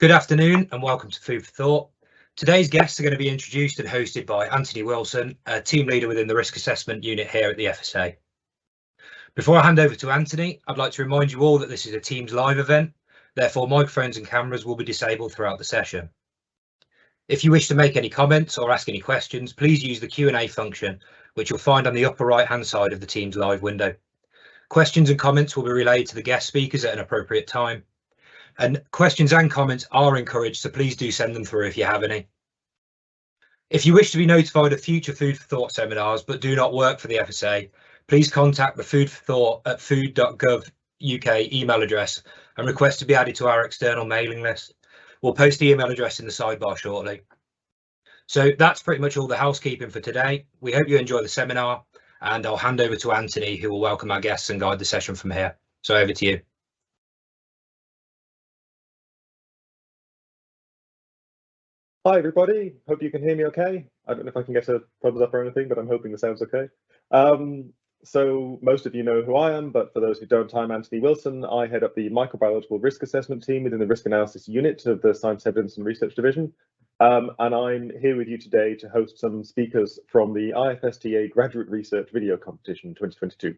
Good afternoon and welcome to Food for Thought. Today's guests are going to be introduced and hosted by Anthony Wilson, a team leader within the risk assessment unit here at the FSA. Before I hand over to Anthony, I'd like to remind you all that this is a Teams live event, therefore microphones and cameras will be disabled throughout the session. If you wish to make any comments or ask any questions, please use the Q&A function, which you'll find on the upper right hand side of the Teams live window. Questions and comments will be relayed to the guest speakers at an appropriate time. And questions and comments are encouraged, so please do send them through if you have any. If you wish to be notified of future Food for Thought seminars but do not work for the FSA, please contact the Food for Thought at food.gov.uk email address and request to be added to our external mailing list. We'll post the email address in the sidebar shortly. So that's pretty much all the housekeeping for today. We hope you enjoy the seminar, and I'll hand over to Anthony, who will welcome our guests and guide the session from here. So over to you. Hi everybody, hope you can hear me okay. I don't know if I can get a thumbs up or anything, but I'm hoping the sound's okay. So most of you know who I am, but for those who don't, I'm Anthony Wilson. I head up the microbiological risk assessment team within the risk analysis unit of the Science Evidence and Research Division. And I'm here with you today to host some speakers from the IFSTA Graduate Research Video Competition 2022.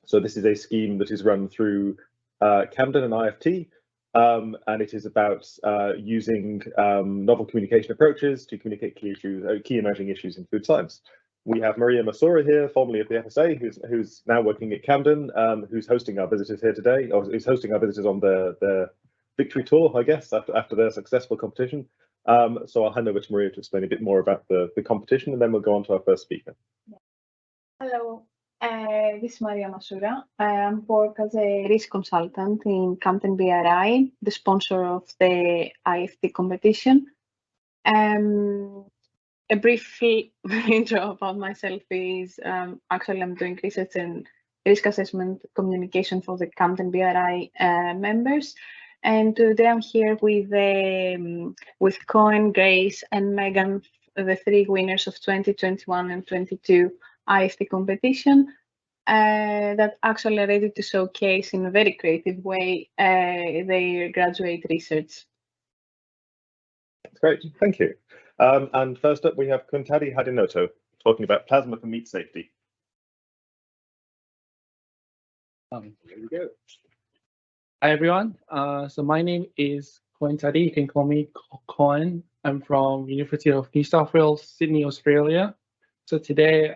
So this is a scheme that is run through Campden and IFT. And it is about using novel communication approaches to communicate key emerging issues in food science. We have Maria Masura here, formerly of the FSA, who's now working at Campden, who's hosting our visitors here today, or is hosting our visitors on the victory tour, I guess, after their successful competition. So I'll hand over to Maria to explain a bit more about the competition, and then we'll go on to our first speaker. Hello. This is Maria Masura. I work as a risk consultant in Campden BRI, the sponsor of the IFT competition. A brief intro about myself is actually I'm doing research and risk assessment communication for the Campden BRI members. And today I'm here with Cohen, Grace, and Megan, the three winners of 2021 and 22 IFT competition that actually are ready to showcase in a very creative way their graduate research. That's great, thank you. And first up we have Koentadi Hadinoto talking about plasma for meat safety. There we go. Hi everyone, so my name is Koentadi. You can call me Coen. I'm from University of New South Wales, Sydney, Australia. So today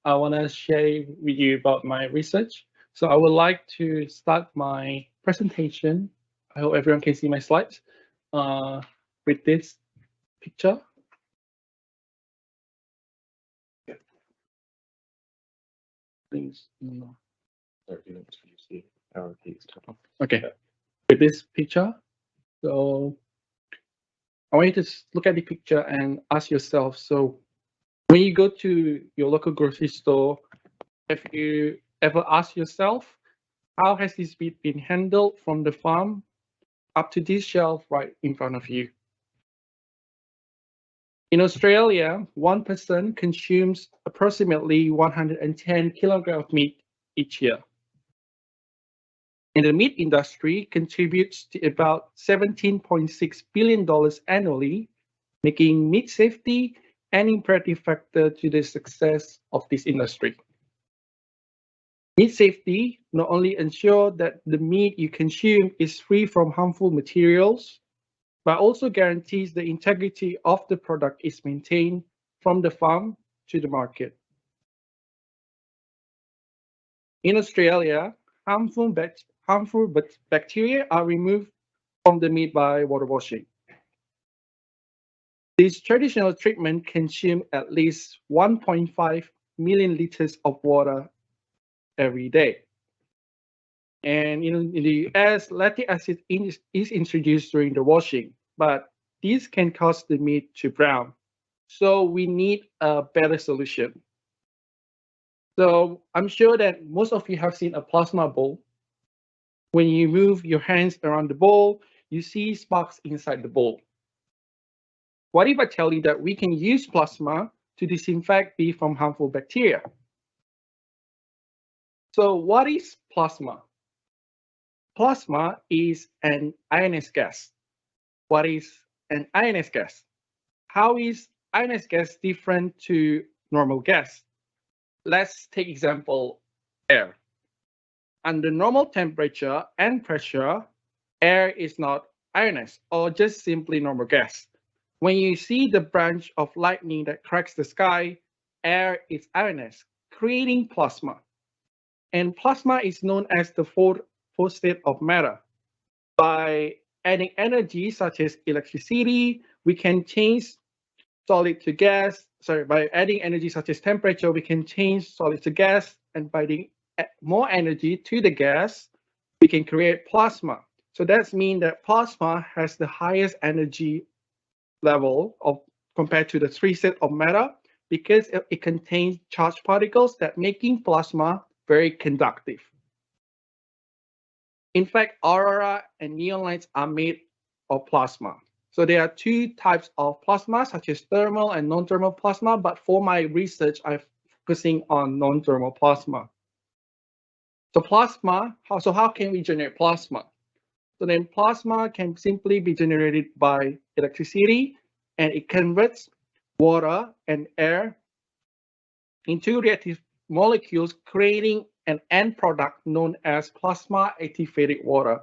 I want to share with you about my research. So I would like to start my presentation. I hope everyone can see my slides with this picture. Please. Okay, with this picture. So I want you to look at the picture and ask yourself, so when you go to your local grocery store, have you ever asked yourself, how has this meat been handled from the farm up to this shelf right in front of you? In Australia, one person consumes approximately 110 kilograms of meat each year. And the meat industry contributes to about $17.6 billion annually, making meat safety an imperative factor to the success of this industry. Meat safety not only ensures that the meat you consume is free from harmful materials, but also guarantees the integrity of the product is maintained from the farm to the market. In Australia, harmful bacteria are removed from the meat by water washing. This traditional treatment consumes at least 1.5 million liters of water every day. And in the US, lactic acid is introduced during the washing, but this can cause the meat to brown. So we need a better solution. So I'm sure that most of you have seen a plasma bowl. When you move your hands around the bowl, you see sparks inside the bowl. What if I tell you that we can use plasma to disinfect beef from harmful bacteria? So what is plasma? Plasma is an ionized gas. what is an ionized gas. How is ionized gas different to normal gas? Let's take example air. Under normal temperature and pressure, air is not ionized or just simply normal gas. When you see the branch of lightning that cracks the sky, air is ionized, creating plasma. And plasma is known as the fourth state of matter. By adding energy such as electricity, we can change solid to gas. Sorry, by adding energy such as temperature, we can change solid to gas. And by adding more energy to the gas, we can create plasma. So that means that plasma has the highest energy level of compared to the three state of matter because it contains charged particles that making plasma very conductive. In fact, aurora and neon lights are made of plasma. So there are two types of plasma, such as thermal and non-thermal plasma, but for my research, I'm focusing on non-thermal plasma. So plasma, how can we generate plasma? So then plasma can simply be generated by electricity, and it converts water and air into reactive molecules, creating an end product known as plasma activated water.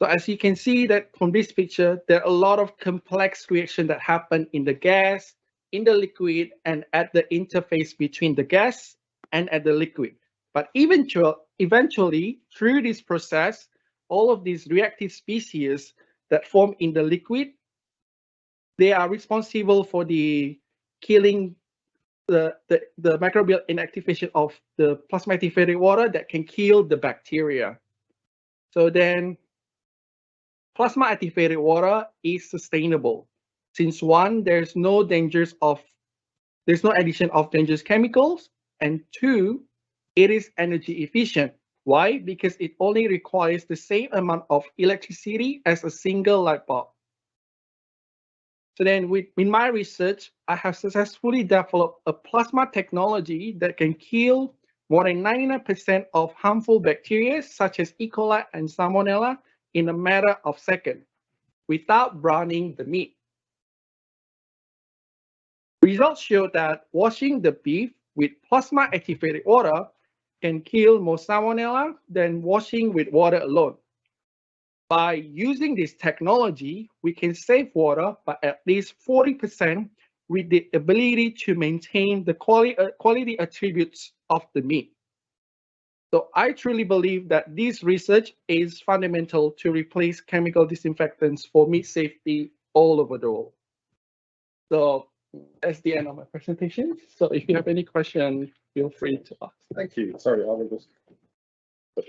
So as you can see that from this picture, there are a lot of complex reactions that happen in the gas, in the liquid, and at the interface between the gas and at the liquid. But eventually, through this process, all of these reactive species that form in the liquid, they are responsible for the killing the microbial inactivation of the plasma activated water that can kill the bacteria. So then plasma activated water is sustainable since one, there's no addition of dangerous chemicals, and two, it is energy efficient. Why? Because it only requires the same amount of electricity as a single light bulb. So then in my research, I have successfully developed a plasma technology that can kill more than 99% of harmful bacteria such as E. coli and Salmonella in a matter of seconds without browning the meat. Results show that washing the beef with plasma activated water can kill more Salmonella than washing with water alone. By using this technology, we can save water by at least 40% with the ability to maintain the quality attributes of the meat. So I truly believe that this research is fundamental to replace chemical disinfectants for meat safety all over the world. So that's the end of my presentation. So if you have any questions, feel free to ask. Thank you. Sorry, I will just. I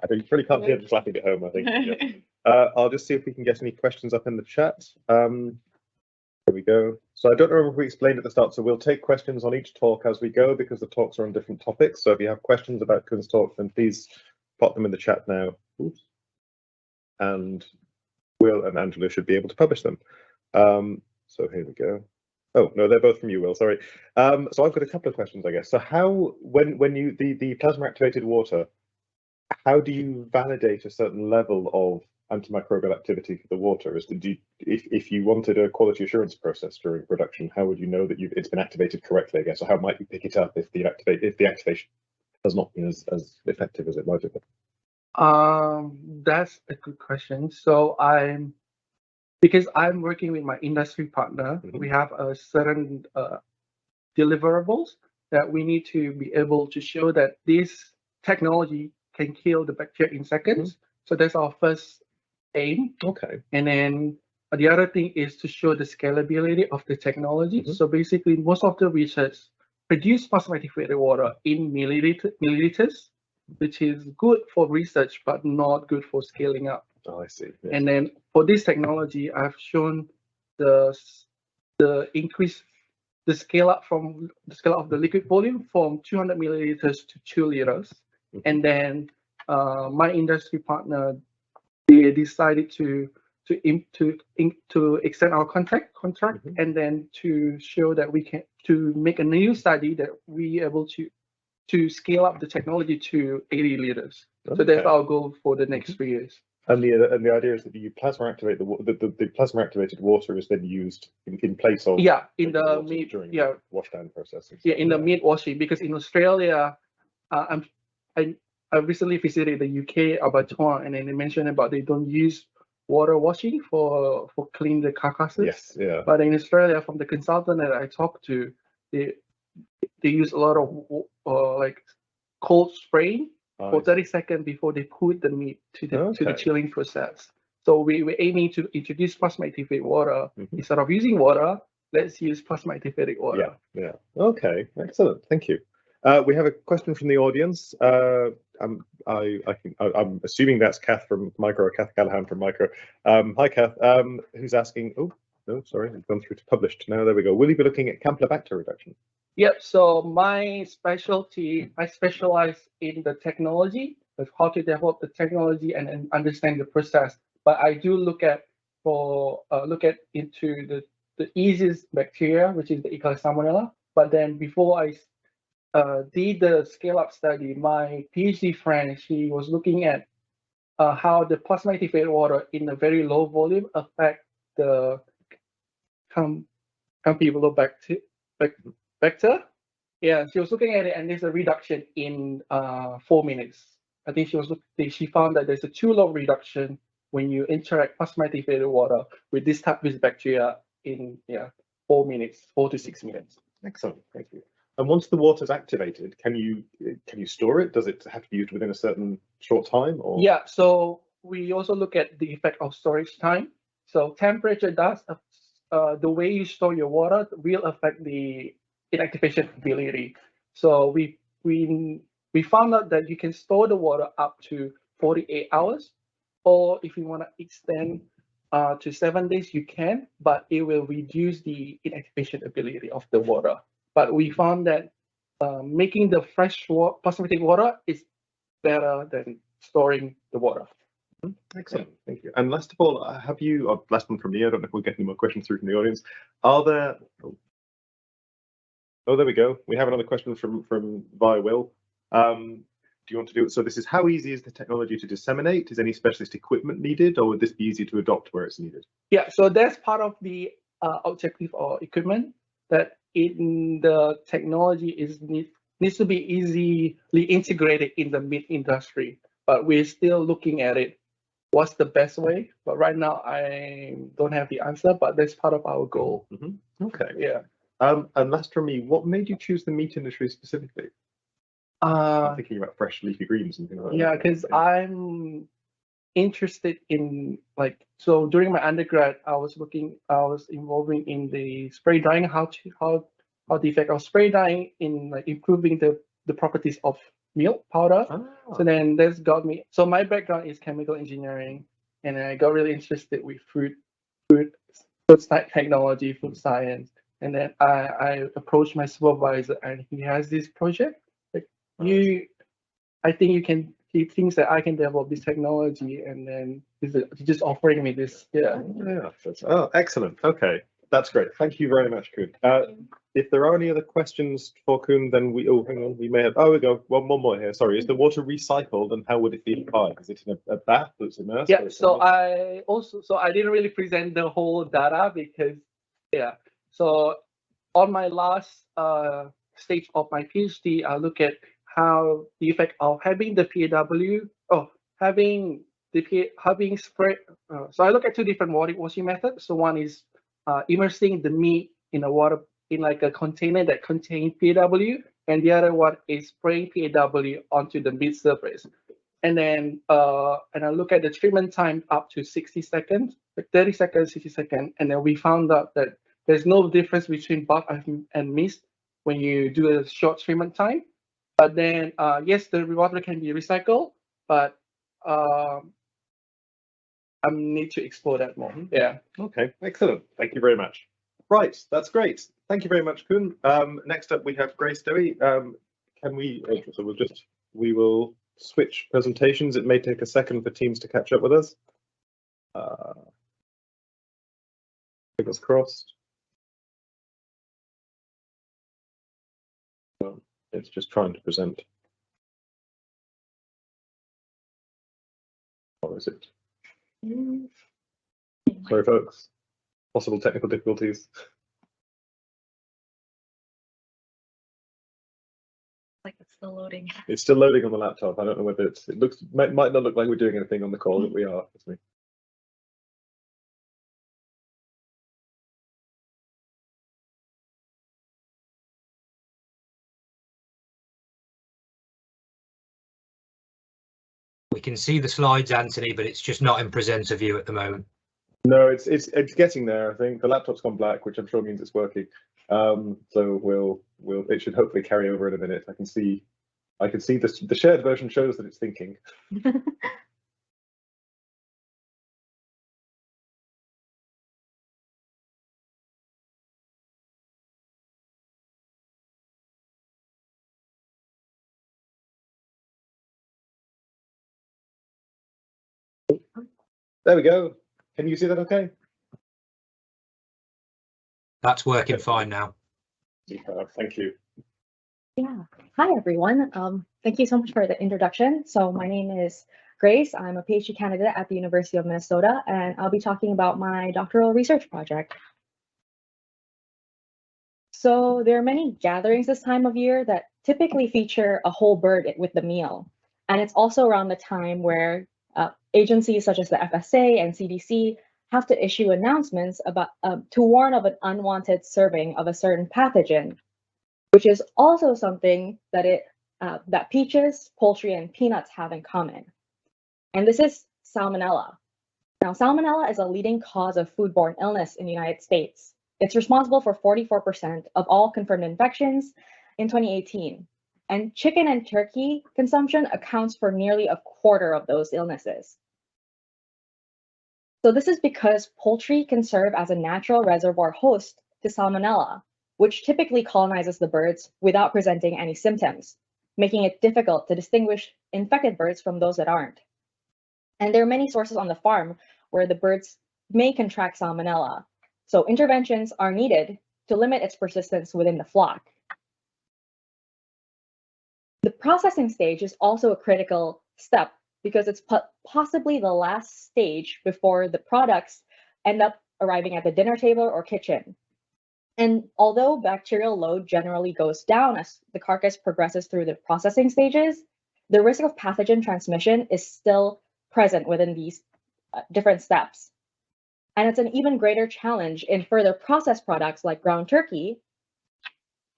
think you really can't hear the slapping at home, I think. Yeah. I'll just see if we can get any questions up in the chat. There we go. So I don't know if we explained at the start, so we'll take questions on each talk as we go because the talks are on different topics. So if you have questions about Koen's talk, then please pop them in the chat now. Oops. And Will and Angela should be able to publish them. So here we go. Oh, no, they're both from you, Will, sorry. So I've got a couple of questions, I guess. So how, when you, the plasma activated water, how do you validate a certain level of antimicrobial activity for the water? If you wanted a quality assurance process during production, how would you know that it's been activated correctly, I guess? Or how might you pick it up if the activation has not been as effective as it might have been? That's a good question. So because I'm working with my industry partner, we have a certain deliverables that we need to be able to show that this technology can kill the bacteria in seconds. So that's our first aim. Okay. And then the other thing is to show the scalability of the technology. So basically, most of the research produce plasma activated water in milliliters, which is good for research, but not good for scaling up. Oh, I see. Yeah. And then for this technology, I've shown the increase, the scale up of the liquid volume from 200 milliliters to 2 liters. And then my industry partner, they decided to extend our contract, and then to show that we can make a new study that we able to scale up the technology to 80 liters. Okay. So that's our goal for the next 3 years. And the idea is that you plasma activate the plasma activated water is then used in place of in the meat during the washdown process. in the meat washing, because in Australia, I recently visited the UK abattoir, and then they mentioned about they don't use water washing for clean the carcasses. Yes, yeah. But in Australia, from the consultant that I talked to, they use a lot of like cold spraying for 30 seconds before they put the meat to the chilling process. So we're aiming to introduce plasma activated water. Instead of using water, let's use plasma activated water. Yeah. Okay, excellent. Thank you. We have a question from the audience. I'm assuming that's Kath from Micro, or Kath Callahan from Micro. Hi, Kath. Who's asking? Oh, no, sorry, I've gone through to published. Now there we go. Will you be looking at Campylobacter reduction? Yep. So my specialty, I specialize in the technology, of how to develop the technology and understand the process. But I do look into the easiest bacteria, which is the E. coli Salmonella. But then before I did the scale-up study, my PhD friend, she was looking at how the plasma activated water in a very low volume affect the Campylobacter. Yeah, she was looking at it, and there's a reduction in 4 minutes. I think she found that there's a too low reduction when you interact plasma activated water with this type of bacteria in 4 minutes, 4 to 6 minutes. Excellent, thank you. And once the water's activated, can you store it? Does it have to be used within a certain short time? Or? Yeah, so we also look at the effect of storage time. So temperature does, the way you store your water will affect the inactivation ability. So we found out that you can store the water up to 48 hours, or if you want to extend to 7 days, you can, but it will reduce the inactivation ability of the water. But we found that making the fresh plasma activated water is better than storing the water. Excellent, thank you. And last of all, have you, last one from me, I don't know if we'll get any more questions through from the audience. Are there, oh, there we go. We have another question from via Will. Do you want to do it? So this is, how easy is the technology to disseminate? Is any specialist equipment needed, or would this be easy to adopt where it's needed? Yeah, so that's part of the objective or equipment, that in the technology needs to be easily integrated in the meat industry. But we're still looking at it. What's the best way? But right now, I don't have the answer, but that's part of our goal. Okay. Yeah. And last from me, what made you choose the meat industry specifically? I'm thinking about fresh leafy greens and things like that. Yeah, because I'm interested in, like, so during my undergrad, I was involving in the spray drying, how the effect of spray drying in like improving the properties of milk powder. So then that's got me. So my background is chemical engineering, and I got really interested with food technology, food science. And then I approached my supervisor, and he has this project. Like, I think he thinks that I can develop this technology, and then he's just offering me this. Yeah. Oh, excellent. Okay, that's great. Thank you very much, Koen. If there are any other questions for Koen, then hang on, we may have. Oh, we go. One more here. Sorry, is the water recycled, and how would it be applied? Is it in a bath that's immersed? Yeah. So I didn't really present the whole data because So on my last stage of my PhD, I look at how the effect of having the PAW, having spray. So I look at two different water washing methods. So one is immersing the meat in a water, in like a container that contains PAW, and the other one is spraying PAW onto the meat surface. And then and I look at the treatment time up to 60 seconds, like 30 seconds, 60 seconds, and then we found out that there's no difference between bulk and mist when you do a short treatment time. But then, yes, the water can be recycled, but I need to explore that more. Yeah. Okay, excellent. Thank you very much. Right, that's great. Thank you very much, Koen. Next up, we have Grace Dewi. Can we? So we will switch presentations. It may take a second for Teams to catch up with us. Fingers crossed. It's just trying to present. Or is it? Sorry, folks. Possible technical difficulties. Like it's still loading. It's still loading on the laptop. I don't know whether it might not look like we're doing anything on the call, but we are. We can see the slides, Anthony, but it's just not in presenter view at the moment. No, it's getting there. I think the laptop's gone black, which I'm sure means it's working. So it should hopefully carry over in a minute. I can see the shared version shows that it's thinking. There we go. Can you see that okay? That's working fine now. Thank you. Yeah. Hi, everyone. Thank you so much for the introduction. So my name is Grace. I'm a Ph.D. candidate at the University of Minnesota, and I'll be talking about my doctoral research project. So there are many gatherings this time of year that typically feature a whole bird with the meal. And it's also around the time where agencies such as the FSA and CDC have to issue announcements about to warn of an unwanted serving of a certain pathogen, which is also something that that peaches, poultry, and peanuts have in common. And this is Salmonella. Now, Salmonella is a leading cause of foodborne illness in the United States. It's responsible for 44% of all confirmed infections in 2018. And chicken and turkey consumption accounts for nearly a quarter of those illnesses. So this is because poultry can serve as a natural reservoir host to Salmonella, which typically colonizes the birds without presenting any symptoms, making it difficult to distinguish infected birds from those that aren't. And there are many sources on the farm where the birds may contract Salmonella, so interventions are needed to limit its persistence within the flock. The processing stage is also a critical step because it's possibly the last stage before the products end up arriving at the dinner table or kitchen. And although bacterial load generally goes down as the carcass progresses through the processing stages, the risk of pathogen transmission is still present within these different steps. And it's an even greater challenge in further processed products like ground turkey.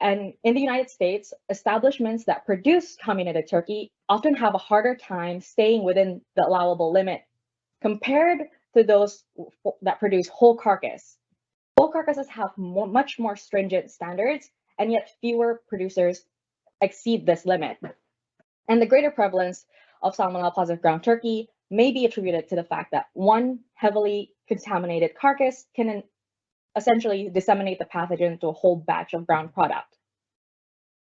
And in the United States, establishments that produce comminuted turkey often have a harder time staying within the allowable limit compared to those that produce whole carcass. Whole carcasses have much more stringent standards, and yet fewer producers exceed this limit. And the greater prevalence of Salmonella positive ground turkey may be attributed to the fact that one heavily contaminated carcass can essentially disseminate the pathogen to a whole batch of ground product.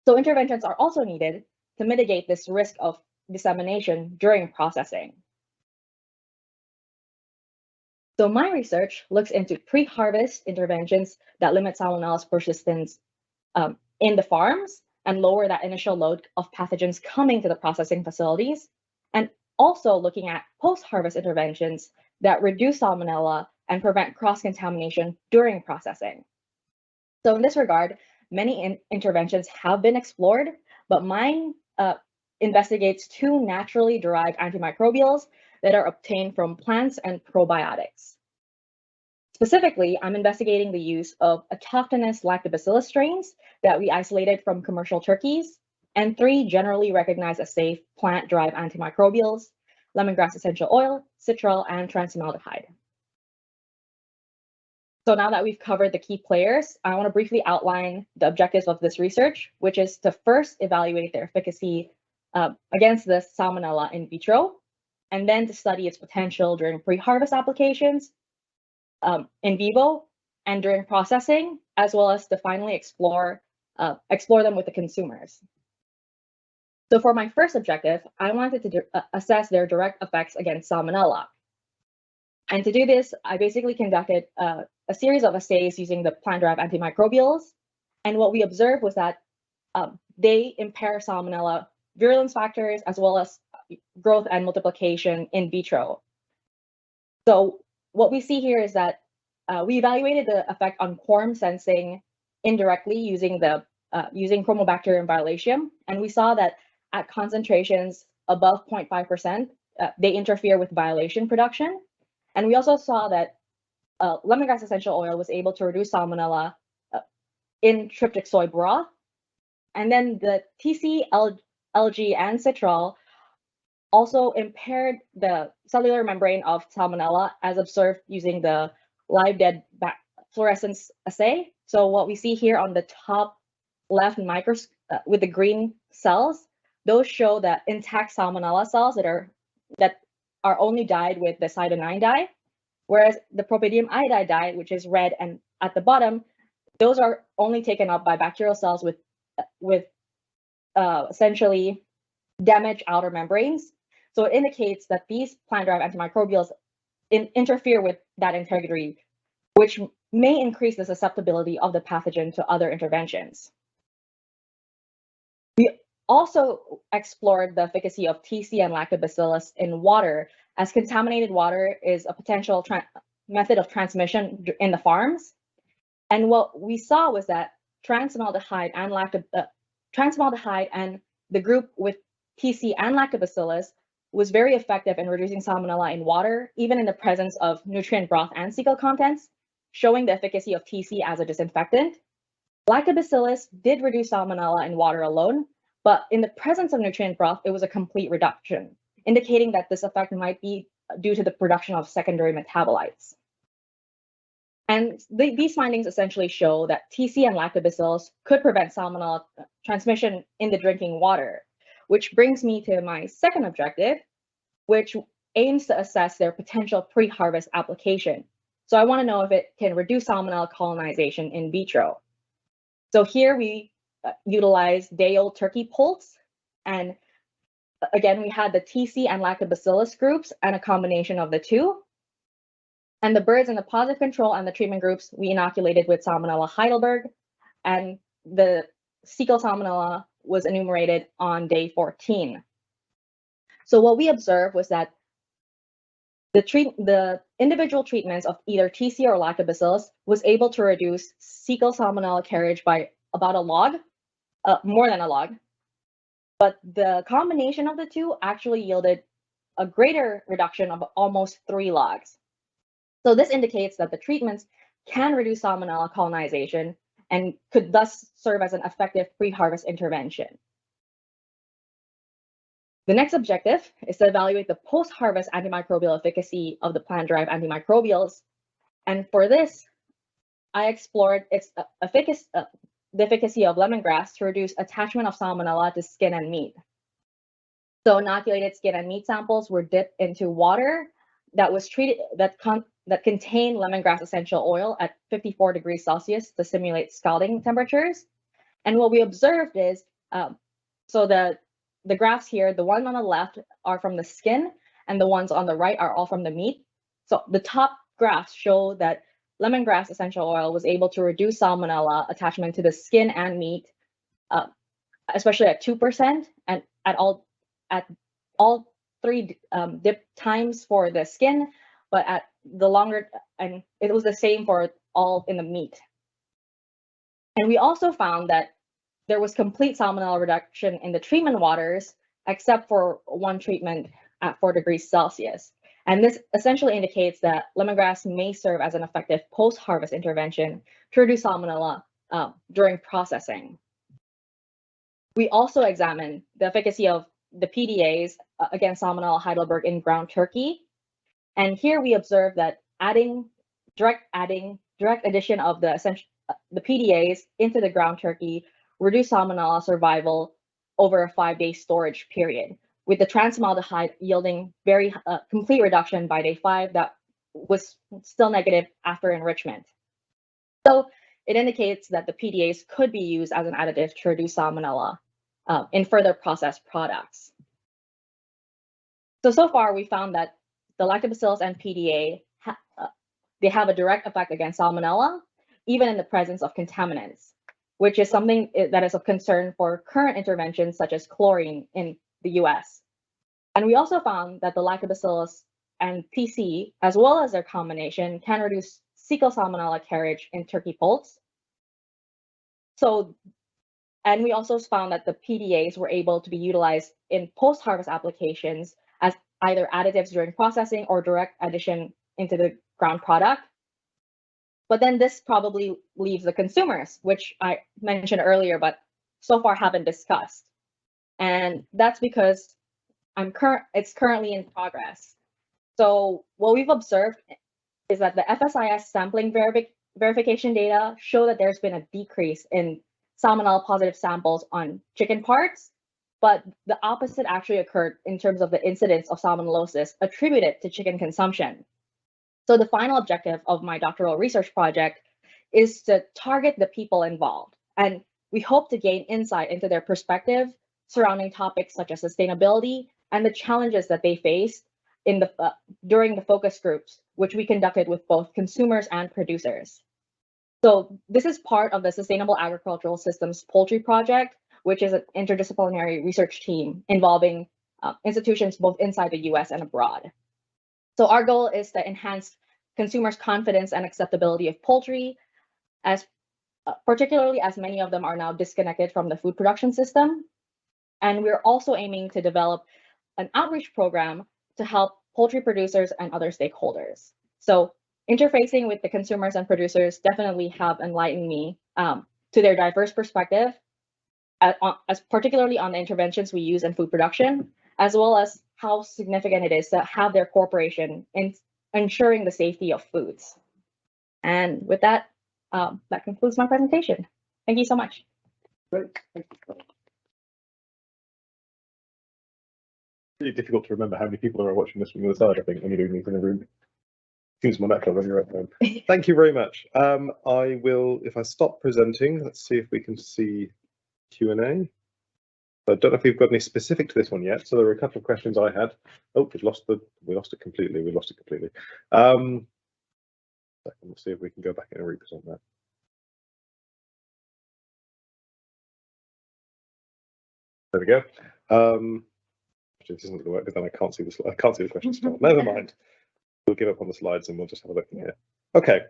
So interventions are also needed to mitigate this risk of dissemination during processing. So my research looks into pre-harvest interventions that limit Salmonella's persistence in the farms and lower that initial load of pathogens coming to the processing facilities, and also looking at post-harvest interventions that reduce Salmonella and prevent cross-contamination during processing. So in this regard, many interventions have been explored, but mine investigates two naturally derived antimicrobials that are obtained from plants and probiotics. Specifically, I'm investigating the use of autochthonous lactobacillus strains that we isolated from commercial turkeys, and 3 generally recognized as safe plant-derived antimicrobials: lemongrass essential oil, citral, and transamaldehyde. So now that we've covered the key players, I want to briefly outline the objectives of this research, which is to first evaluate their efficacy against the Salmonella in vitro, and then to study its potential during pre-harvest applications, in vivo, and during processing, as well as to finally explore them with the consumers. So for my first objective, I wanted to assess their direct effects against Salmonella. And to do this, I basically conducted a series of assays using the plant-derived antimicrobials. And what we observed was that they impair Salmonella virulence factors as well as growth and multiplication in vitro. So what we see here is that we evaluated the effect on quorum sensing indirectly using using Chromobacterium violatium, and we saw that at concentrations above 0.5%, they interfere with violation production. And we also saw that lemongrass essential oil was able to reduce salmonella in tryptic soy broth. And then the TC, LG, and citral also impaired the cellular membrane of salmonella as observed using the live dead fluorescence assay. So what we see here on the top left with the green cells, those show that intact salmonella cells that are only dyed with the cytidine dye, whereas the propadium iodide dye, which is red and at the bottom, those are only taken up by bacterial cells with essentially damaged outer membranes. So it indicates that these plant-derived antimicrobials interfere with that integrity, which may increase the susceptibility of the pathogen to other interventions. We also explored the efficacy of TC and lactobacillus in water, as contaminated water is a potential method of transmission in the farms. And what we saw was that transmaldehyde and the group with TC and lactobacillus was very effective in reducing salmonella in water, even in the presence of nutrient broth and fecal contents, showing the efficacy of TC as a disinfectant. Lactobacillus did reduce salmonella in water alone, but in the presence of nutrient broth, it was a complete reduction, indicating that this effect might be due to the production of secondary metabolites. And these findings essentially show that TC and lactobacillus could prevent salmonella transmission in the drinking water, which brings me to my second objective, which aims to assess their potential pre-harvest application. So I want to know if it can reduce salmonella colonization in vitro. So here we utilize day-old turkey poults, and again, we had the TC and lactobacillus groups and a combination of the two. And the birds in the positive control and the treatment groups, we inoculated with Salmonella Heidelberg, and the fecal salmonella was enumerated on day 14. So what we observed was that the individual treatments of either TC or lactobacillus was able to reduce fecal salmonella carriage by about a log, more than a log. But the combination of the two actually yielded a greater reduction of almost 3 logs. So this indicates that the treatments can reduce salmonella colonization and could thus serve as an effective pre-harvest intervention. The next objective is to evaluate the post-harvest antimicrobial efficacy of the plant-derived antimicrobials. And for this, I explored the efficacy of lemongrass to reduce attachment of salmonella to skin and meat. So inoculated skin and meat samples were dipped into water that was treated that contained lemongrass essential oil at 54 degrees Celsius to simulate scalding temperatures. And what we observed is, so the graphs here, the ones on the left are from the skin, and the ones on the right are all from the meat. So the top graphs show that lemongrass essential oil was able to reduce salmonella attachment to the skin and meat, especially at 2%, and at all 3 dip times for the skin, but at the longer, and it was the same for all in the meat. And we also found that there was complete salmonella reduction in the treatment waters, except for one treatment at 4 degrees Celsius. And this essentially indicates that lemongrass may serve as an effective post-harvest intervention to reduce salmonella during processing. We also examined the efficacy of the PDAs against Salmonella Heidelberg in ground turkey. And here we observed that direct addition of the PDAs into the ground turkey reduced salmonella survival over a 5-day storage period, with the transmaldehyde yielding very complete reduction by day 5 that was still negative after enrichment. So it indicates that the PDAs could be used as an additive to reduce salmonella in further processed products. So far we found that the lactobacillus and PDA they have a direct effect against salmonella, even in the presence of contaminants, which is something that is of concern for current interventions such as chlorine in the US. And we also found that the lactobacillus and TC, as well as their combination, can reduce cecal salmonella carriage in turkey poults. So, and we also found that the PDAs were able to be utilized in post-harvest applications as either additives during processing or direct addition into the ground product. But then this probably leaves the consumers, which I mentioned earlier, but so far haven't discussed. And that's because it's currently in progress. So what we've observed is that the FSIS sampling verification data show that there's been a decrease in salmonella positive samples on chicken parts, but the opposite actually occurred in terms of the incidence of salmonellosis attributed to chicken consumption. So the final objective of my doctoral research project is to target the people involved, and we hope to gain insight into their perspective surrounding topics such as sustainability and the challenges that they faced in the during the focus groups, which we conducted with both consumers and producers. So this is part of the Sustainable Agricultural Systems Poultry Project, which is an interdisciplinary research team involving institutions both inside the US and abroad. So our goal is to enhance consumers' confidence and acceptability of poultry, as particularly as many of them are now disconnected from the food production system. And we're also aiming to develop an outreach program to help poultry producers and other stakeholders. So interfacing with the consumers and producers definitely have enlightened me to their diverse perspective, as particularly on the interventions we use in food production, as well as how significant it is to have their cooperation in ensuring the safety of foods. And with that, that concludes my presentation. Thank you so much. Great. Thank you. Really difficult to remember how many people are watching this from the other side, I think, when you're doing these in a room. Seems more natural when you're at home. Thank you very much. I will, if I stop presenting, let's see if we can see Q&A. I don't know if we've got any specific to this one yet. So there were a couple of questions I had. Oh, we lost it completely. Let's see if we can go back and represent that. There we go. Actually, this isn't going to work, but then I can't see the questions. Never mind. We'll give up on the slides and we'll just have a look in here. Okay.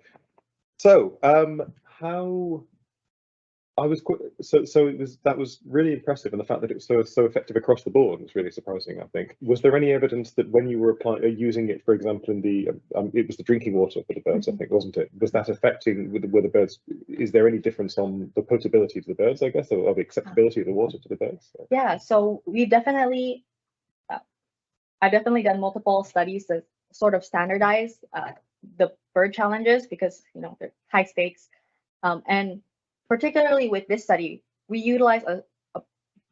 So how I was that was really impressive, and the fact that it was so effective across the board was really surprising, I think. Was there any evidence that when you were using it, for example, in the it was the drinking water for the birds, I think, wasn't it? Was that affecting with the birds? Is there any difference on the potability of the birds, I guess, or the acceptability of the water to the birds? Yeah, so we definitely, I've definitely done multiple studies to sort of standardize the bird challenges because, you know, they're high stakes. And particularly with this study, we utilize a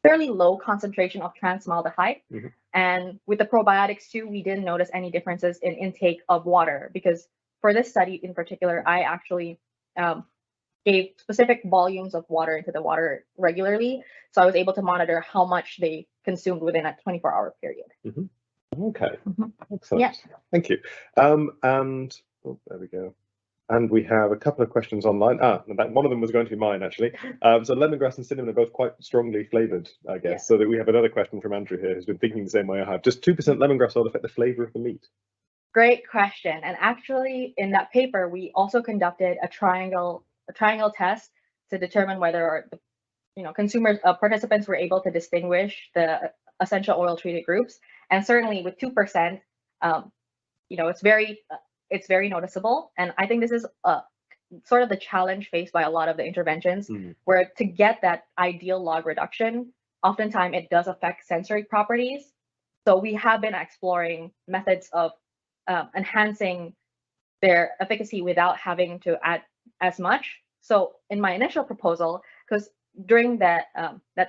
fairly low concentration of transmaldehyde. Mm-hmm. And with the probiotics too, we didn't notice any differences in intake of water, because for this study in particular, I actually gave specific volumes of water into the water regularly. So I was able to monitor how much they consumed within a 24-hour period. Mm-hmm. Okay, mm-hmm. Excellent. Yeah. Thank you. And oh, there we go. And we have a couple of questions online. One of them was going to be mine, actually. So lemongrass and cinnamon are both quite strongly flavoured, I guess. Yeah. So that we have another question from Andrew here, who's been thinking the same way I have. Does 2% lemongrass oil affect the flavour of the meat? Great question. And actually, in that paper, we also conducted a triangle test to determine whether, you know, participants were able to distinguish the essential oil treated groups. And certainly with 2%, you know, it's very noticeable. And I think this is sort of the challenge faced by a lot of the interventions, where to get that ideal log reduction, oftentimes it does affect sensory properties. So we have been exploring methods of enhancing their efficacy without having to add as much. So in my initial proposal, because during that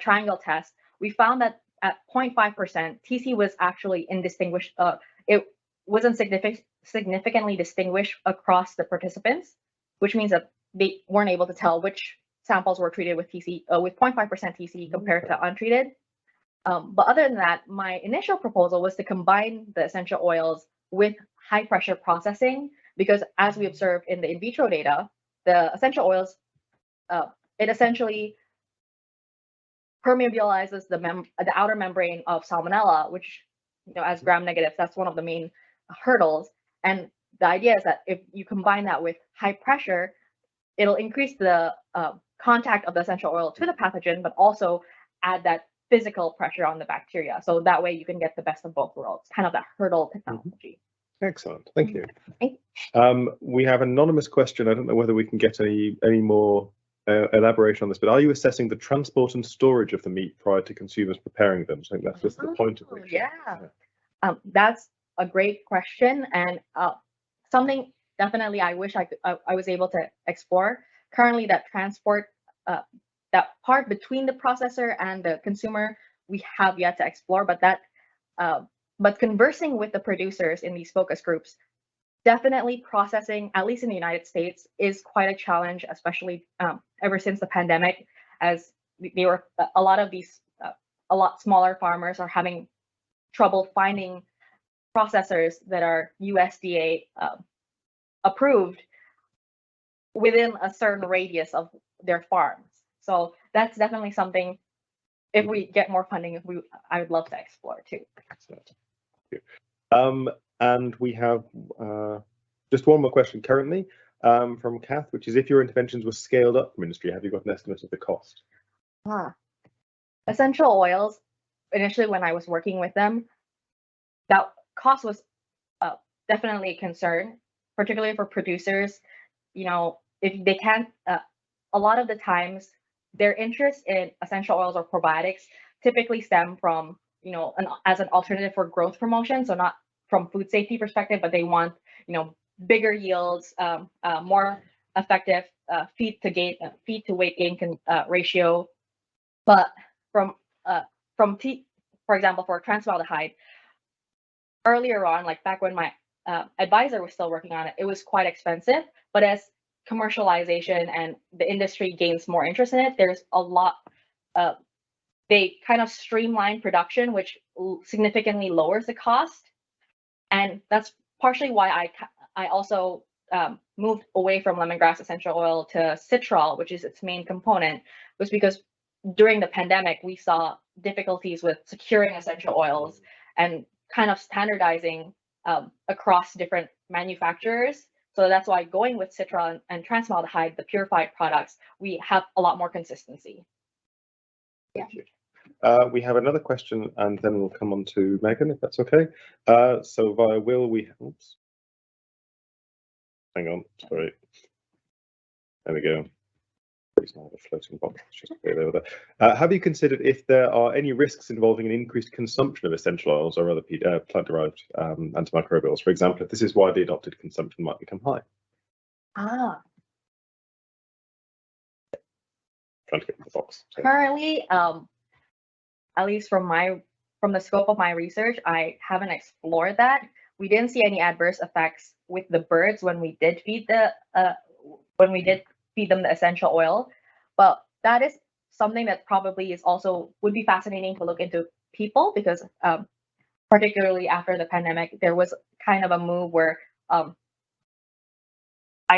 triangle test, we found that at 0.5%, TC was actually indistinguished. It wasn't significantly distinguished across the participants, which means that they weren't able to tell which samples were treated with TC, with 0.5% TC compared to untreated. But other than that, my initial proposal was to combine the essential oils with high pressure processing, because as we observed in the in vitro data, the essential oils, it essentially permeabilizes the outer membrane of Salmonella, which, you know, as gram negative, that's one of the main hurdles. And the idea is that if you combine that with high pressure, it'll increase the contact of the essential oil to the pathogen, but also add that physical pressure on the bacteria. So that way you can get the best of both worlds, kind of that hurdle technology. Excellent, thank you. Thank We have an anonymous question. I don't know whether we can get any more elaboration on this, but are you assessing the transport and storage of the meat prior to consumers preparing them? So I think that's just the point of the question. Yeah. That's a great question, and something definitely I wish I was able to explore. Currently, that transport, that part between the processor and the consumer, we have yet to explore. But conversing with the producers in these focus groups, definitely processing, at least in the United States, is quite a challenge, especially ever since the pandemic, as they were a lot of these a lot smaller farmers are having trouble finding processors that are USDA approved within a certain radius of their farms. So that's definitely something, if we get more funding, I would love to explore too. Excellent. Thank you. And we have just one more question currently from Kath, which is, if your interventions were scaled up from industry, have you got an estimate of the cost? Essential oils, initially when I was working with them, that cost was definitely a concern, particularly for producers. You know, if they can't, a lot of the times their interest in essential oils or probiotics typically stem from, you know, as an alternative for growth promotion. So not from food safety perspective, but they want, you know, bigger yields, more effective feed to weight gain ratio. But for example, for transmaldehyde, earlier on, like back when my advisor was still working on it, it was quite expensive. But as commercialization and the industry gains more interest in it, there's a lot. They kind of streamline production, which significantly lowers the cost, and that's partially why I also moved away from lemongrass essential oil to citral, which is its main component, was because during the pandemic we saw difficulties with securing essential oils and kind of standardizing across different manufacturers. So that's why going with citral and transmaldehyde, the purified products, we have a lot more consistency. Yeah. We have another question, and then we'll come on to Megan, if that's okay. So via Will, oops. Hang on, sorry. There we go. Please not have a floating box. It's just over there. Have you considered if there are any risks involving an increased consumption of essential oils or other plant-derived antimicrobials? For example, if this is widely adopted, consumption might become high. Trying to get in the box. So. Currently, at least from the scope of my research, I haven't explored that. We didn't see any adverse effects with the birds when we did feed them the essential oil, but that is something that probably would be fascinating to look into people, because particularly after the pandemic, there was kind of a move where I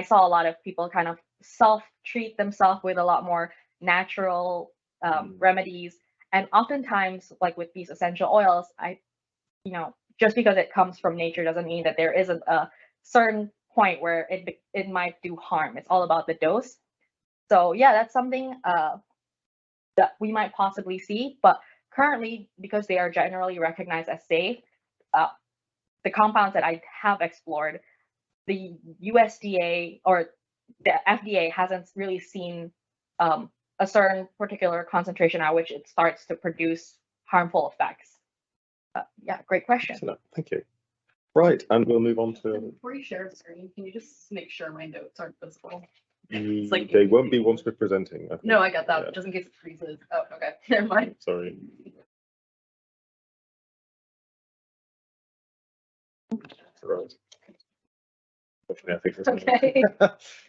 saw a lot of people kind of self-treat themselves with a lot more natural remedies. And oftentimes, like with these essential oils, just because it comes from nature doesn't mean that there isn't a certain point where it might do harm. It's all about the dose. So yeah, that's something that we might possibly see. But currently, because they are generally recognized as safe, the compounds that I have explored, the USDA or the FDA hasn't really seen a certain particular concentration at which it starts to produce harmful effects. Yeah, great question. Excellent. Thank you. Right, and we'll move on to. Before you share the screen, can you just make sure my notes aren't visible? They won't be once we're presenting. No, I got that. Yeah. Just in case it freezes. Oh, okay. Never mind. Sorry. Right. I think that's Okay.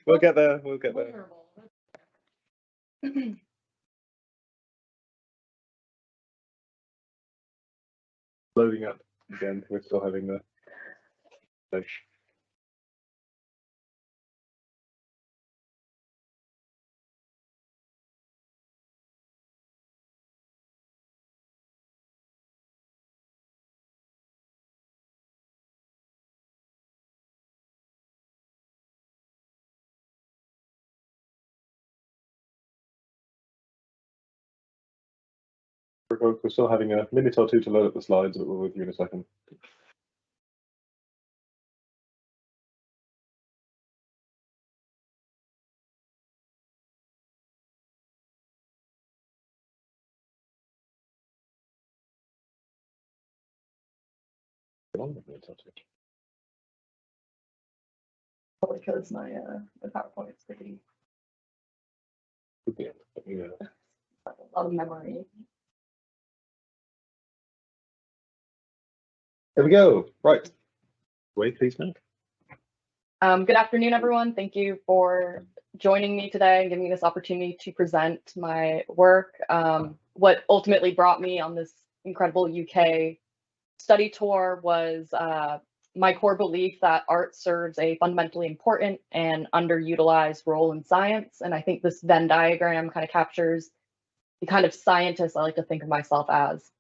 We'll get there. We'll get there. Loading up again. We're still having the. We're still having a minute or two to load up the slides, but we're with you in a second. Probably because my PowerPoint's pretty Yeah. a lot of memory. There we go. Right. Wait, please, now. Good afternoon, everyone. Thank you for joining me today and giving me this opportunity to present my work. What ultimately brought me on this incredible UK study tour was my core belief that art serves a fundamentally important and underutilized role in science. And I think this Venn diagram kind of captures the kind of scientist I like to think of myself as.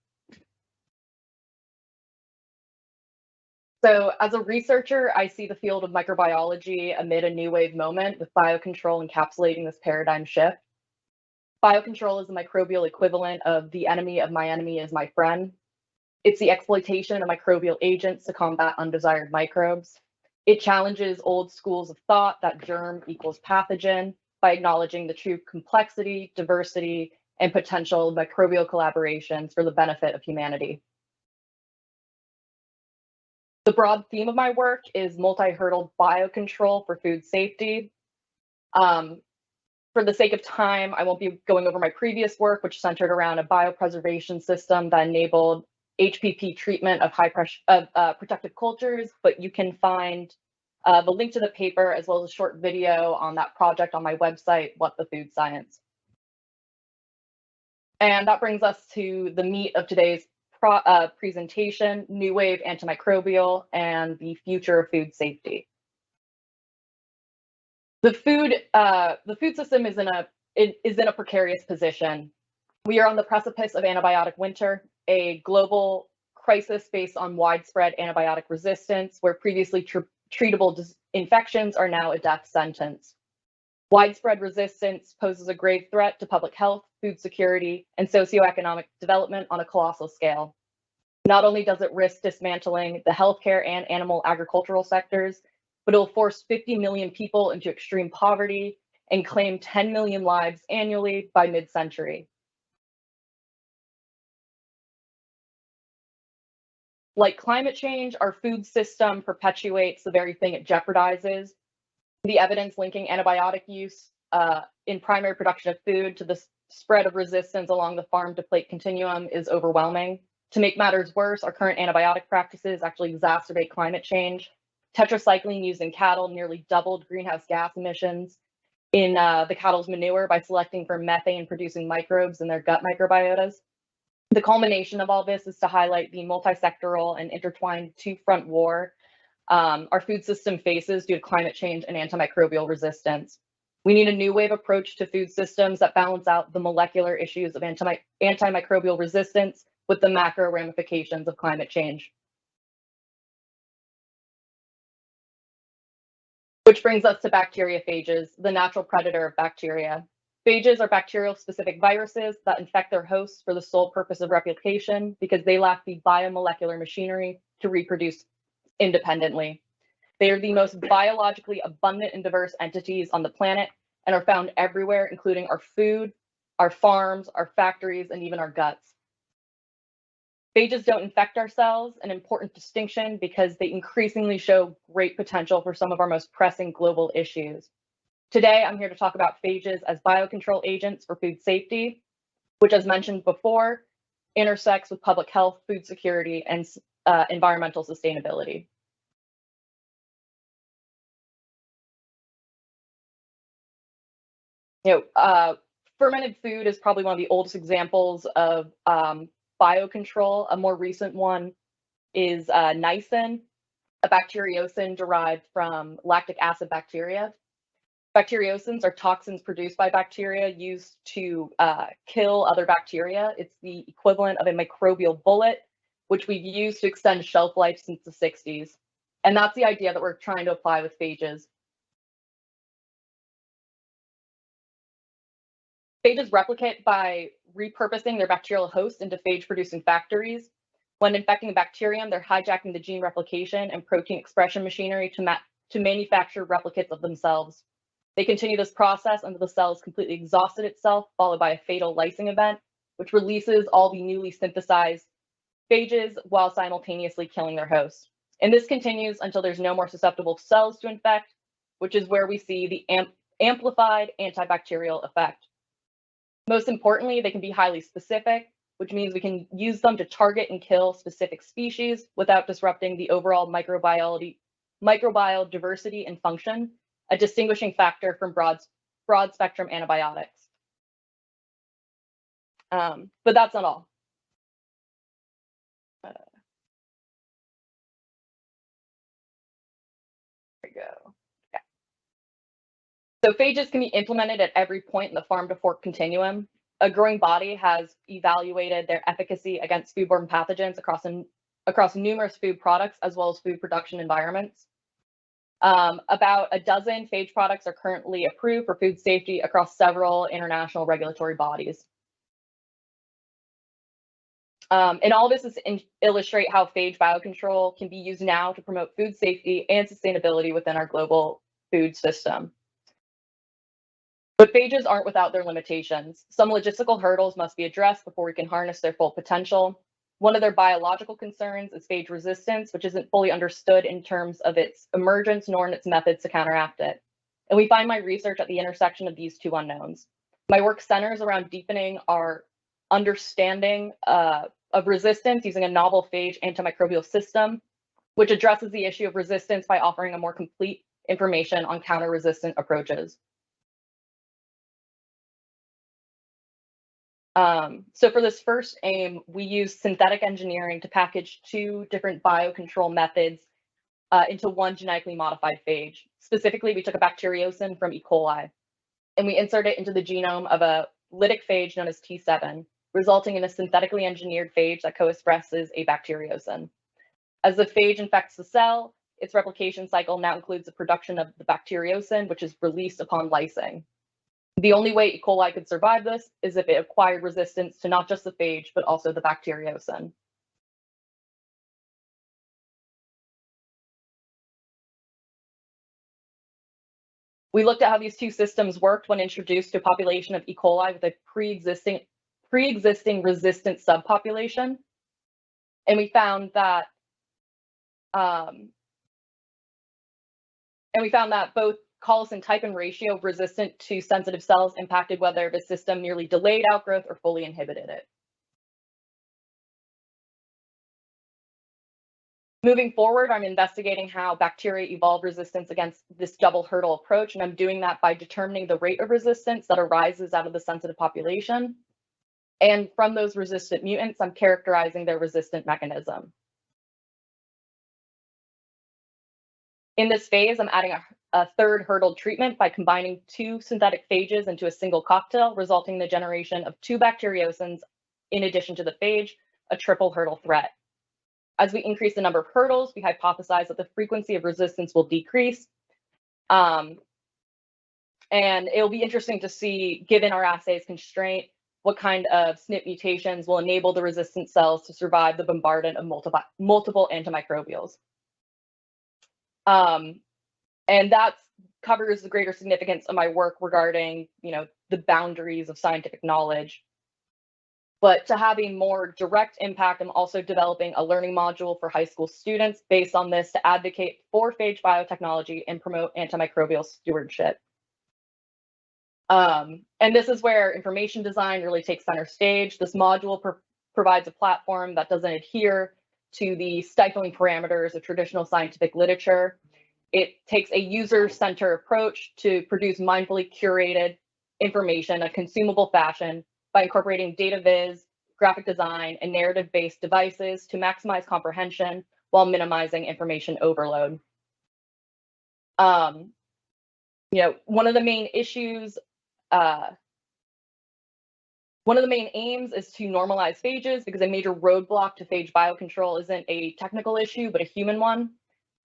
So as a researcher, I see the field of microbiology amid a new wave moment with biocontrol encapsulating this paradigm shift. Biocontrol is the microbial equivalent of the enemy of my enemy is my friend. It's the exploitation of microbial agents to combat undesired microbes. It challenges old schools of thought that germ equals pathogen by acknowledging the true complexity, diversity, and potential of microbial collaborations for the benefit of humanity. The broad theme of my work is multi-hurdle biocontrol for food safety. For the sake of time, I won't be going over my previous work, which centered around a biopreservation system that enabled HPP treatment of protective cultures, but you can find the link to the paper as well as a short video on that project on my website, What the Food Science. And that brings us to the meat of today's presentation, New Wave Antimicrobial and the Future of Food Safety. The food system is in a precarious position. We are on the precipice of antibiotic winter, a global crisis based on widespread antibiotic resistance, where previously treatable infections are now a death sentence. Widespread resistance poses a grave threat to public health, food security, and socioeconomic development on a colossal scale. Not only does it risk dismantling the healthcare and animal agricultural sectors, but it will force 50 million people into extreme poverty and claim 10 million lives annually by mid-century. Like climate change, our food system perpetuates the very thing it jeopardizes. The evidence linking antibiotic use in primary production of food to the spread of resistance along the farm to plate continuum is overwhelming. To make matters worse, our current antibiotic practices actually exacerbate climate change. Tetracycline used in cattle nearly doubled greenhouse gas emissions in the cattle's manure by selecting for methane-producing microbes in their gut microbiotas. The culmination of all this is to highlight the multi-sectoral and intertwined two-front war our food system faces due to climate change and antimicrobial resistance. We need a new wave approach to food systems that balance out the molecular issues of antimicrobial resistance with the macro ramifications of climate change. Which brings us to bacteriophages, the natural predator of bacteria. Phages are bacterial-specific viruses that infect their hosts for the sole purpose of replication because they lack the biomolecular machinery to reproduce independently. They are the most biologically abundant and diverse entities on the planet and are found everywhere, including our food, our farms, our factories, and even our guts. Phages don't infect our cells, an important distinction because they increasingly show great potential for some of our most pressing global issues. Today, I'm here to talk about phages as biocontrol agents for food safety, which, as mentioned before, intersects with public health, food security, and environmental sustainability. Fermented food is probably one of the oldest examples of biocontrol. A more recent one is nisin, a bacteriocin derived from lactic acid bacteria. Bacteriocins are toxins produced by bacteria used to kill other bacteria. It's the equivalent of a microbial bullet, which we've used to extend shelf life since the 60s. And that's the idea that we're trying to apply with phages. Phages replicate by repurposing their bacterial host into phage-producing factories. When infecting a bacterium, they're hijacking the gene replication and protein expression machinery to manufacture replicates of themselves. They continue this process until the cell has completely exhausted itself, followed by a fatal lysing event, which releases all the newly synthesized phages while simultaneously killing their host. And this continues until there's no more susceptible cells to infect, which is where we see the amplified antibacterial effect. Most importantly, they can be highly specific, which means we can use them to target and kill specific species without disrupting the overall microbial diversity and function, a distinguishing factor from broad spectrum antibiotics. But that's not all. There we go. Yeah. So phages can be implemented at every point in the farm to fork continuum. A growing body has evaluated their efficacy against foodborne pathogens across numerous food products as well as food production environments. About a dozen phage products are currently approved for food safety across several international regulatory bodies. And all this is to illustrate how phage biocontrol can be used now to promote food safety and sustainability within our global food system. But phages aren't without their limitations. Some logistical hurdles must be addressed before we can harness their full potential. One of their biological concerns is phage resistance, which isn't fully understood in terms of its emergence nor in its methods to counteract it. And we find my research at the intersection of these two unknowns. My work centers around deepening our understanding of resistance using a novel phage antimicrobial system, which addresses the issue of resistance by offering a more complete information on counter-resistant approaches. So for this first aim, we use synthetic engineering to package two different biocontrol methods into one genetically modified phage. Specifically, we took a bacteriocin from E. coli, and we inserted it into the genome of a lytic phage known as T7, resulting in a synthetically engineered phage that co-expresses a bacteriocin. As the phage infects the cell, its replication cycle now includes the production of the bacteriocin, which is released upon lysing. The only way E. coli could survive this is if it acquired resistance to not just the phage, but also the bacteriocin. We looked at how these two systems worked when introduced to a population of E. coli with a pre-existing resistant subpopulation. And we found that both colicin type and ratio of resistant to sensitive cells impacted whether the system merely delayed outgrowth or fully inhibited it. Moving forward, I'm investigating how bacteria evolve resistance against this double hurdle approach, and I'm doing that by determining the rate of resistance that arises out of the sensitive population. And from those resistant mutants, I'm characterizing their resistant mechanism. In this phase, I'm adding a third hurdle treatment by combining two synthetic phages into a single cocktail, resulting in the generation of two bacteriocins in addition to the phage, a triple hurdle threat. As we increase the number of hurdles, we hypothesize that the frequency of resistance will decrease. And it'll be interesting to see, given our assay's constraint, what kind of SNP mutations will enable the resistant cells to survive the bombardment of multiple antimicrobials. And that covers the greater significance of my work regarding, the boundaries of scientific knowledge. But to have a more direct impact, I'm also developing a learning module for high school students based on this to advocate for phage biotechnology and promote antimicrobial stewardship. And this is where information design really takes center stage. This module provides a platform that doesn't adhere to the stifling parameters of traditional scientific literature. It takes a user-centered approach to produce mindfully curated information in a consumable fashion by incorporating data viz, graphic design, and narrative-based devices to maximize comprehension while minimizing information overload. One of the main issues, one of the main aims is to normalize phages, because a major roadblock to phage biocontrol isn't a technical issue, but a human one.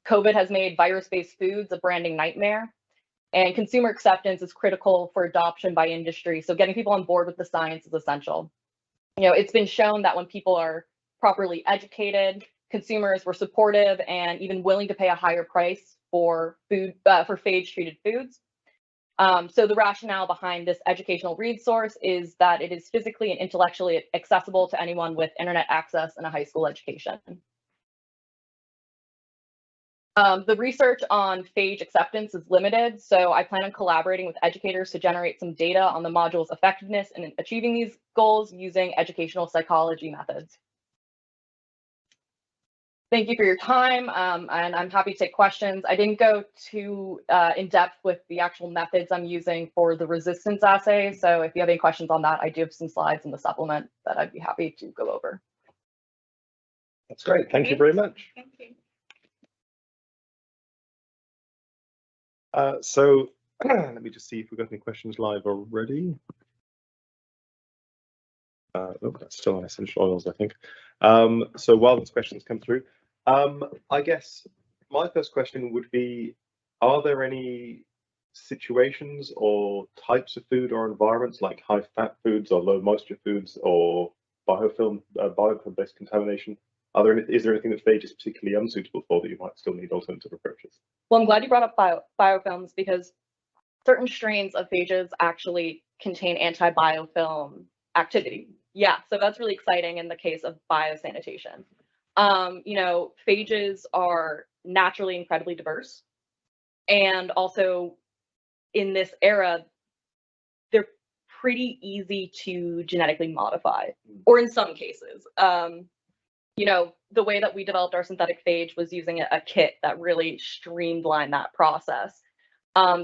COVID has made virus-based foods a branding nightmare. And consumer acceptance is critical for adoption by industry. So getting people on board with the science is essential. It's been shown that when people are properly educated, consumers were supportive and even willing to pay a higher price for food, for phage-treated foods. So the rationale behind this educational resource is that it is physically and intellectually accessible to anyone with internet access and a high school education. The research on phage acceptance is limited, so I plan on collaborating with educators to generate some data on the module's effectiveness in achieving these goals using educational psychology methods. Thank you for your time, and I'm happy to take questions. I didn't go too in depth with the actual methods I'm using for the resistance assay, so if you have any questions on that, I do have some slides in the supplement that I'd be happy to go over. That's great. Thank you very much. Thank you. So let me just see if we've got any questions live already. Oh, that's still on essential oils, I think. So while those questions come through, I guess my first question would be, are there any situations or types of food or environments like high fat foods or low moisture foods or biofilm-based contamination? Is there anything that phage is particularly unsuitable for that you might still need alternative approaches? Well, I'm glad you brought up biofilms because certain strains of phages actually contain anti-biofilm activity. Yeah, so that's really exciting in the case of biosanitation. Phages are naturally incredibly diverse, and also in this era, they're pretty easy to genetically modify, or in some cases. The way that we developed our synthetic phage was using a kit that really streamlined that process.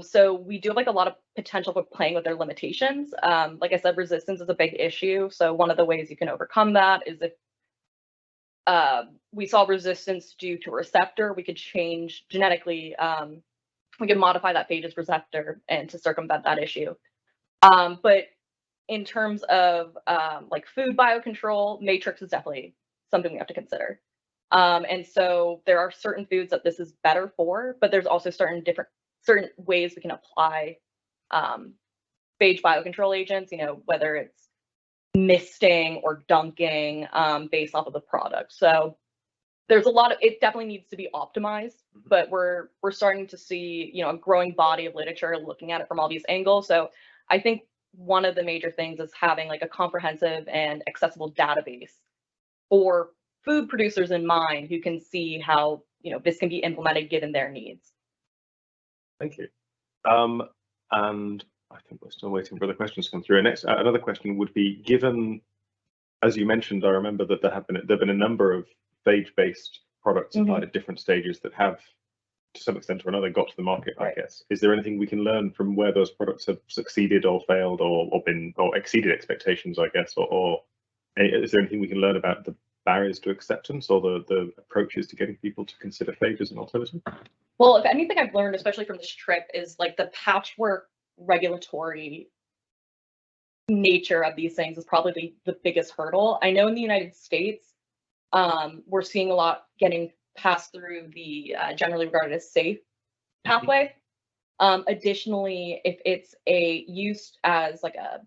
So we do have like a lot of potential for playing with their limitations. Like I said, resistance is a big issue. So one of the ways you can overcome that is if we saw resistance due to a receptor, we could change genetically, we could modify that phage's receptor and to circumvent that issue. But in terms of like food biocontrol, matrix is definitely something we have to consider. And so there are certain foods that this is better for, but there's also certain ways we can apply phage biocontrol agents, whether it's misting or dunking based off of the product. So there's a lot of, it definitely needs to be optimized, but we're starting to see, a growing body of literature looking at it from all these angles. So I think one of the major things is having like a comprehensive and accessible database for food producers in mind who can see how, this can be implemented given their needs. Thank you. And I think we're still waiting for the questions to come through. Next, another question would be, given, as you mentioned, I remember that there have been a number of phage-based products applied at different stages that have, to some extent or another, got to the market, I guess. Is there anything we can learn from where those products have succeeded or failed or exceeded expectations, I guess, or is there anything we can learn about the barriers to acceptance or the approaches to getting people to consider phage as an alternative? Well, if anything I've learned, especially from this trip, is like the patchwork regulatory nature of these things is probably the biggest hurdle. I know in the United States, we're seeing a lot getting passed through the generally regarded as safe pathway. Additionally, if it's used as like a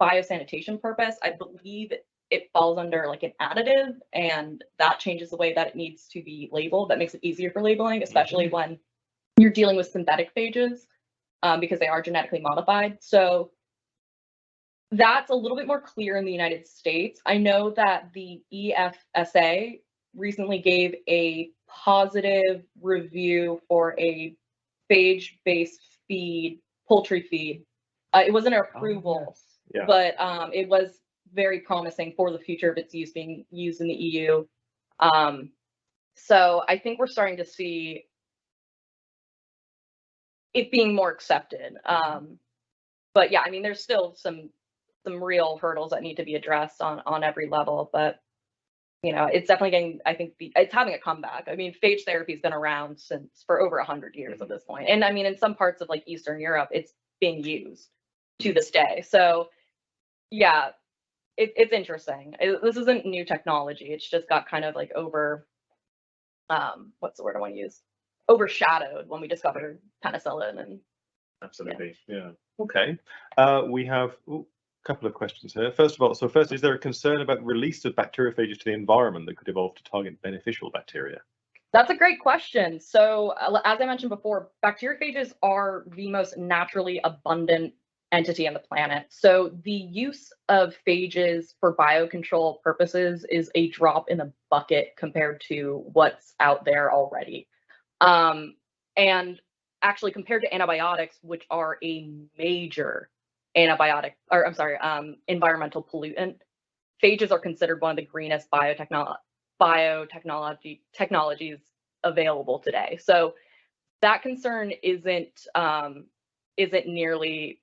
biosanitation purpose, I believe it falls under like an additive, and that changes the way that it needs to be labeled. That makes it easier for labeling, especially when you're dealing with synthetic phages, because they are genetically modified. So that's a little bit more clear in the United States. I know that the EFSA recently gave a positive review for a phage-based feed, poultry feed. It wasn't an approval, but it was very promising for the future of its use being used in the EU. So I think we're starting to see it being more accepted. But yeah, I mean, there's still some real hurdles that need to be addressed on every level, but it's definitely getting, I think it's having a comeback. I mean, phage therapy has been around for over 100 years at this point. And I mean, in some parts of like Eastern Europe, it's being used to this day. So yeah, it's interesting. This isn't new technology. It's just got kind of like what's the word I want to use? Overshadowed when we discovered penicillin and Absolutely, yeah. Okay, we have a couple of questions here. First of all, is there a concern about release of bacteriophages to the environment that could evolve to target beneficial bacteria? That's a great question. So as I mentioned before, bacteriophages are the most naturally abundant entity on the planet. So the use of phages for biocontrol purposes is a drop in the bucket compared to what's out there already. And actually compared to antibiotics, which are a major environmental pollutant, phages are considered one of the greenest biotechnologies available today. So that concern isn't nearly,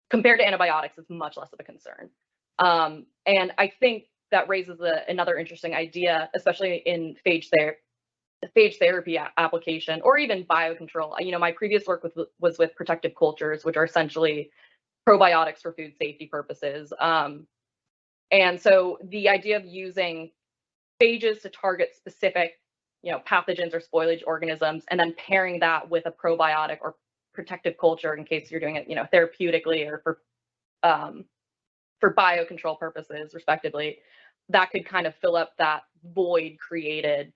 compared to antibiotics, it's much less of a concern. And I think that raises another interesting idea, especially in phage therapy application, or even biocontrol. You know, my previous work was with protective cultures, which are essentially probiotics for food safety purposes. And so the idea of using phages to target specific, pathogens or spoilage organisms, and then pairing that with a probiotic or protective culture in case you're doing it, therapeutically or for biocontrol purposes, respectively, that could kind of fill up that void created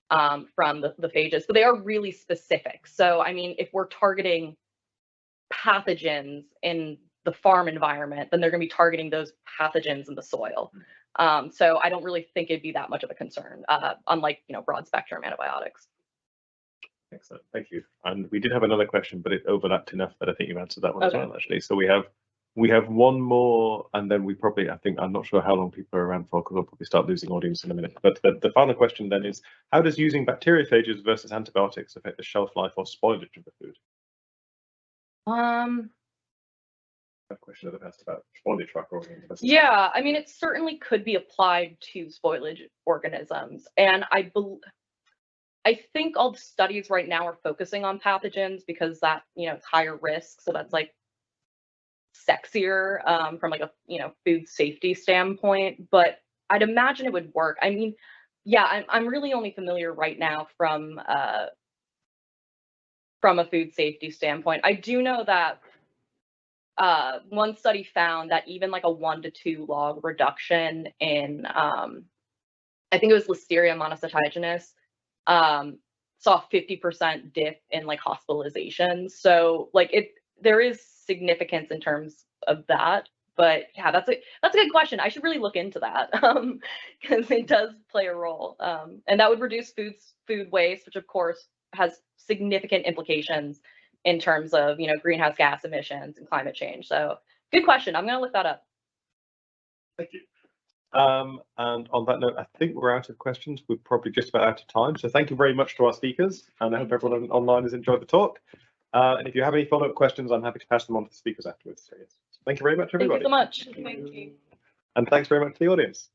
from the phages. But they are really specific. So, I mean, if we're targeting pathogens in the farm environment, then they're going to be targeting those pathogens in the soil. So I don't really think it'd be that much of a concern, unlike broad spectrum antibiotics. Excellent, thank you. And we did have another question, but it overlapped enough that I think you've answered that one as well, actually. So we have one more, and then I'm not sure how long people are around for, because we'll probably start losing audience in a minute. But the final question then is, how does using bacteriophages versus antibiotics affect the shelf life or spoilage of the food? A question that I've asked about spoilage microorganisms. Yeah, I mean, it certainly could be applied to spoilage organisms, and I think all the studies right now are focusing on pathogens because that it's higher risk, so that's like sexier from like a food safety standpoint. But I'd imagine it would work. I mean, yeah, I'm really only familiar right now from a food safety standpoint. I do know that one study found that even like a 1 to 2 log reduction in I think it was Listeria monocytogenes saw 50% dip in like hospitalizations. So like there is significance in terms of that. But yeah, that's a good question. I should really look into that because it does play a role, and that would reduce food waste, which of course has significant implications in terms of greenhouse gas emissions and climate change. So good question. I'm going to look that up. Thank you. And on that note, I think we're out of questions. We're probably just about out of time. So thank you very much to our speakers, and I hope everyone online has enjoyed the talk. And if you have any follow-up questions, I'm happy to pass them on to the speakers afterwards. So yes. Thank you very much, everybody. Thank you so much. Thank you. And thanks very much to the audience.